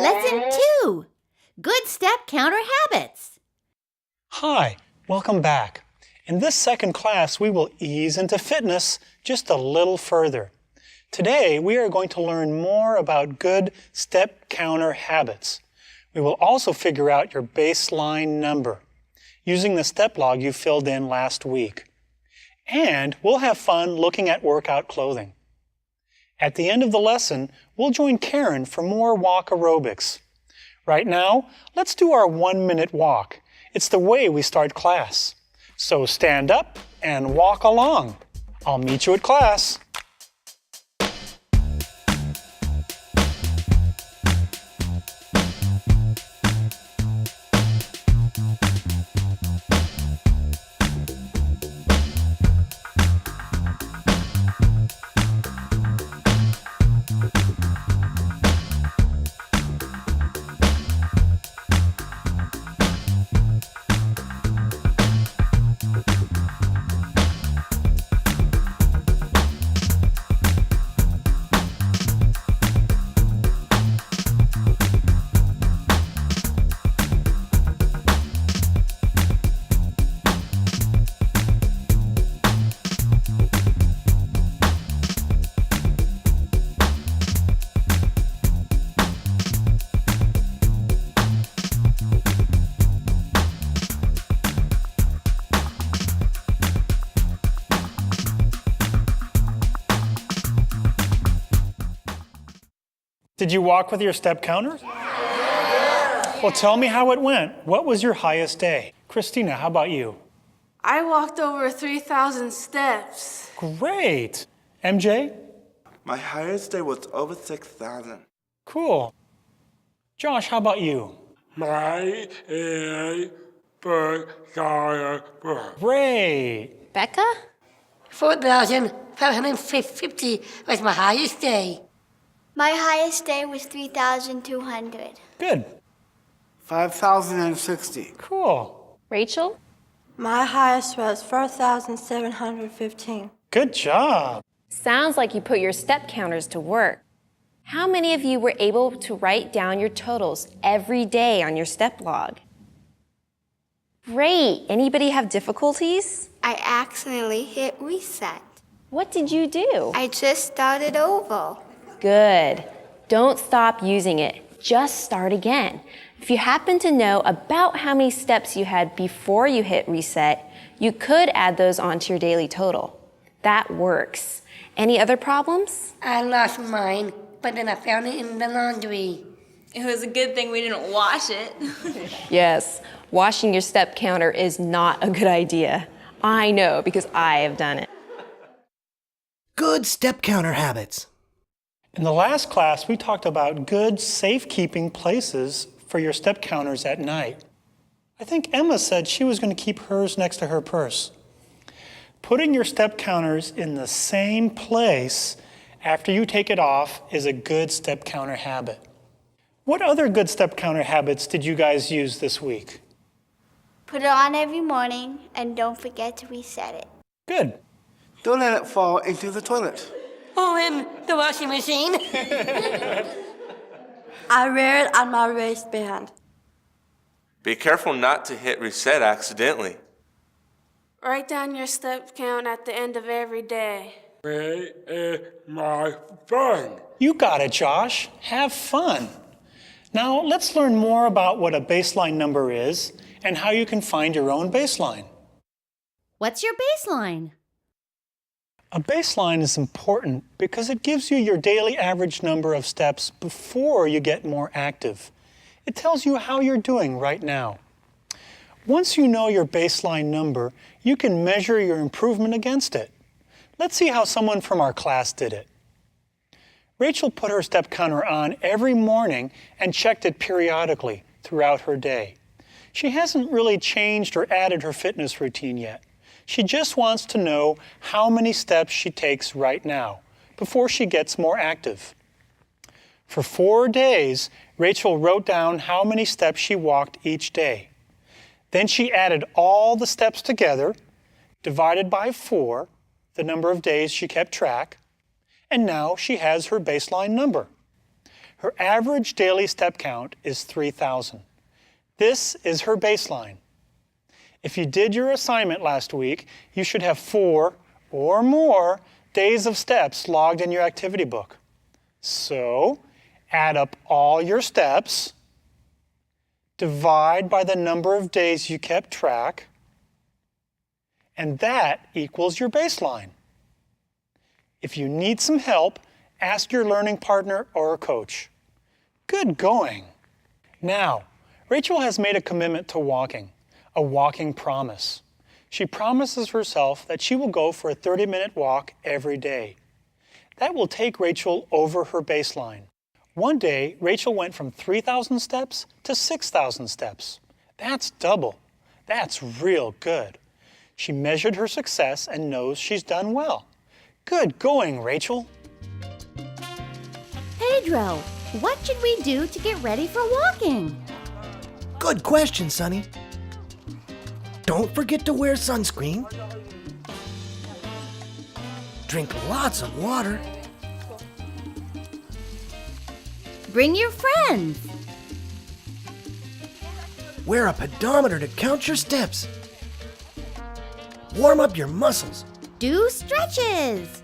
Lesson 2, Good Step Counter Habits. Hi, welcome back. In this second class, we will ease into fitness just a little further. Today, we are going to learn more about good step counter habits. We will also figure out your baseline number using the step log you filled in last week. And we'll have fun looking at workout clothing. At the end of the lesson, we'll join Karen for more walk aerobics. Right now, let's do our 1-minute walk. It's the way we start class. So stand up and walk along. I'll meet you at class. Did you walk with your step counter? Yeah. Well, tell me how it went. What was your highest day? Christina, how about you? I walked over 3,000 steps. Great. MJ? My highest day was over 6,000. Cool. Josh, how about you? Great. Becca? 4,550 was my highest day. My highest day was 3,200. Good. 5,060. Cool. Rachel? My highest was 4,715. Good job. Sounds like you put your step counters to work. How many of you were able to write down your totals every day on your step log? Great. Anybody have difficulties? I accidentally hit reset. What did you do? I just started over. Good. Don't stop using it. Just start again. If you happen to know about how many steps you had before you hit reset, you could add those onto your daily total. That works. Any other problems? I lost mine, but then I found it in the laundry. It was a good thing we didn't wash it. Yes, washing your step counter is not a good idea. I know because I have done it. Good step counter habits. In the last class, we talked about good safekeeping places for your step counters at night. I think Emma said she was going to keep hers next to her purse. Putting your step counters in the same place after you take it off is a good step counter habit. What other good step counter habits did you guys use this week? Put it on every morning and don't forget to reset it. Good. Don't let it fall into the toilet. Oh, in the washing machine. I wear it on my waistband. Be careful not to hit reset accidentally. Write down your step count at the end of every day. Where is my phone? You got it, Josh. Have fun. Now, let's learn more about what a baseline number is and how you can find your own baseline. What's your baseline? A baseline is important because it gives you your daily average number of steps before you get more active. It tells you how you're doing right now. Once you know your baseline number, you can measure your improvement against it. Let's see how someone from our class did it. Rachel put her step counter on every morning and checked it periodically throughout her day. She hasn't really changed or added her fitness routine yet. She just wants to know how many steps she takes right now before she gets more active. For 4 days, Rachel wrote down how many steps she walked each day. Then she added all the steps together, divided by 4, the number of days she kept track, and now she has her baseline number. Her average daily step count is 3,000. This is her baseline. If you did your assignment last week, you should have 4 or more days of steps logged in your activity book. So, add up all your steps, divide by the number of days you kept track, and that equals your baseline. If you need some help, ask your learning partner or a coach. Good going. Now, Rachel has made a commitment to walking, a walking promise. She promises herself that she will go for a 30-minute walk every day. That will take Rachel over her baseline. One day, Rachel went from 3,000 steps to 6,000 steps. That's double. That's real good. She measured her success and knows she's done well. Good going, Rachel. Pedro, what should we do to get ready for walking? Good question, Sonny. Don't forget to wear sunscreen. Drink lots of water. Bring your friends. Wear a pedometer to count your steps. Warm up your muscles. Do stretches.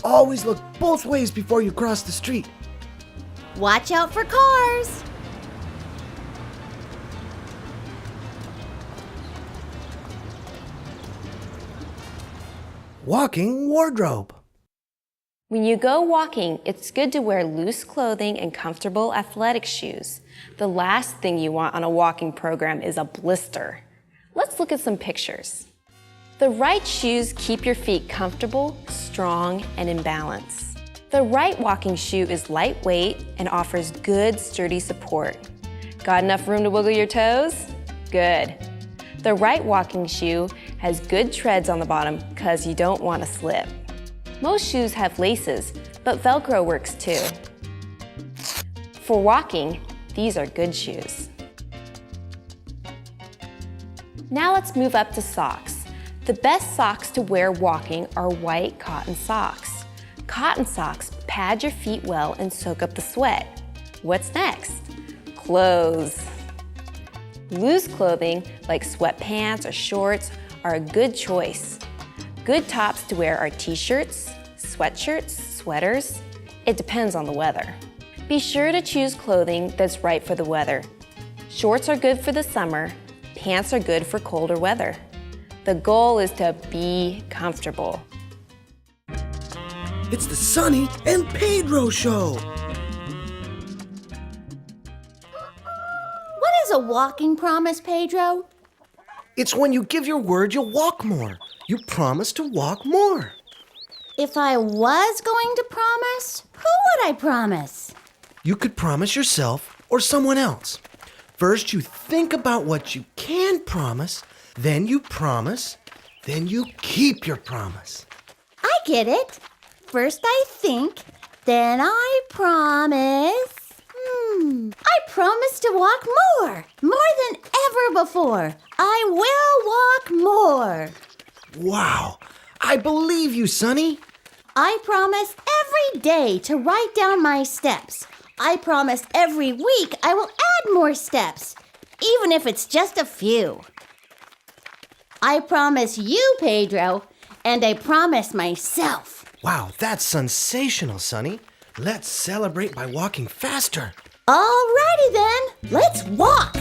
Always look both ways before you cross the street. Watch out for cars. Walking wardrobe. When you go walking, it's good to wear loose clothing and comfortable athletic shoes. The last thing you want on a walking program is a blister. Let's look at some pictures. The right shoes keep your feet comfortable, strong, and in balance. The right walking shoe is lightweight and offers good, sturdy support. Got enough room to wiggle your toes? Good. The right walking shoe has good treads on the bottom because you don't want to slip. Most shoes have laces, but Velcro works too. For walking, these are good shoes. Now let's move up to socks. The best socks to wear walking are white cotton socks. Cotton socks pad your feet well and soak up the sweat. What's next? Clothes. Loose clothing like sweatpants or shorts are a good choice. Good tops to wear are t-shirts, sweatshirts, sweaters. It depends on the weather. Be sure to choose clothing that's right for the weather. Shorts are good for the summer. Pants are good for colder weather. The goal is to be comfortable. It's the Sonny and Pedro show. What is a walking promise, Pedro? It's when you give your word you'll walk more. You promise to walk more. If I was going to promise, who would I promise? You could promise yourself or someone else. First, you think about what you can promise, then you promise, then you keep your promise. I get it. First I think, then I promise. I promise to walk more than ever before. I will walk more. Wow, I believe you, Sonny. I promise every day to write down my steps. I promise every week I will add more steps, even if it's just a few. I promise you, Pedro, and I promise myself. Wow, that's sensational, Sonny. Let's celebrate by walking faster. Alrighty then, let's walk.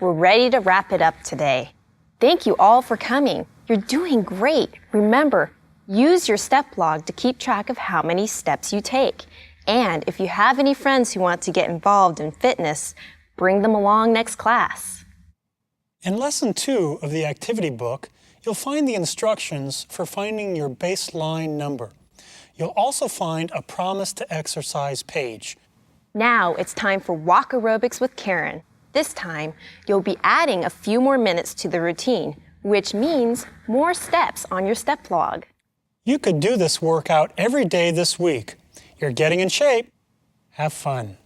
We're ready to wrap it up today. Thank you all for coming. You're doing great. Remember, use your step log to keep track of how many steps you take. And if you have any friends who want to get involved in fitness, bring them along next class. In Lesson 2 of the activity book, you'll find the instructions for finding your baseline number. You'll also find a promise to exercise page. Now it's time for walk aerobics with Karen. This time, you'll be adding a few more minutes to the routine. which means more steps on your step log. You could do this workout every day this week. You're getting in shape. Have fun.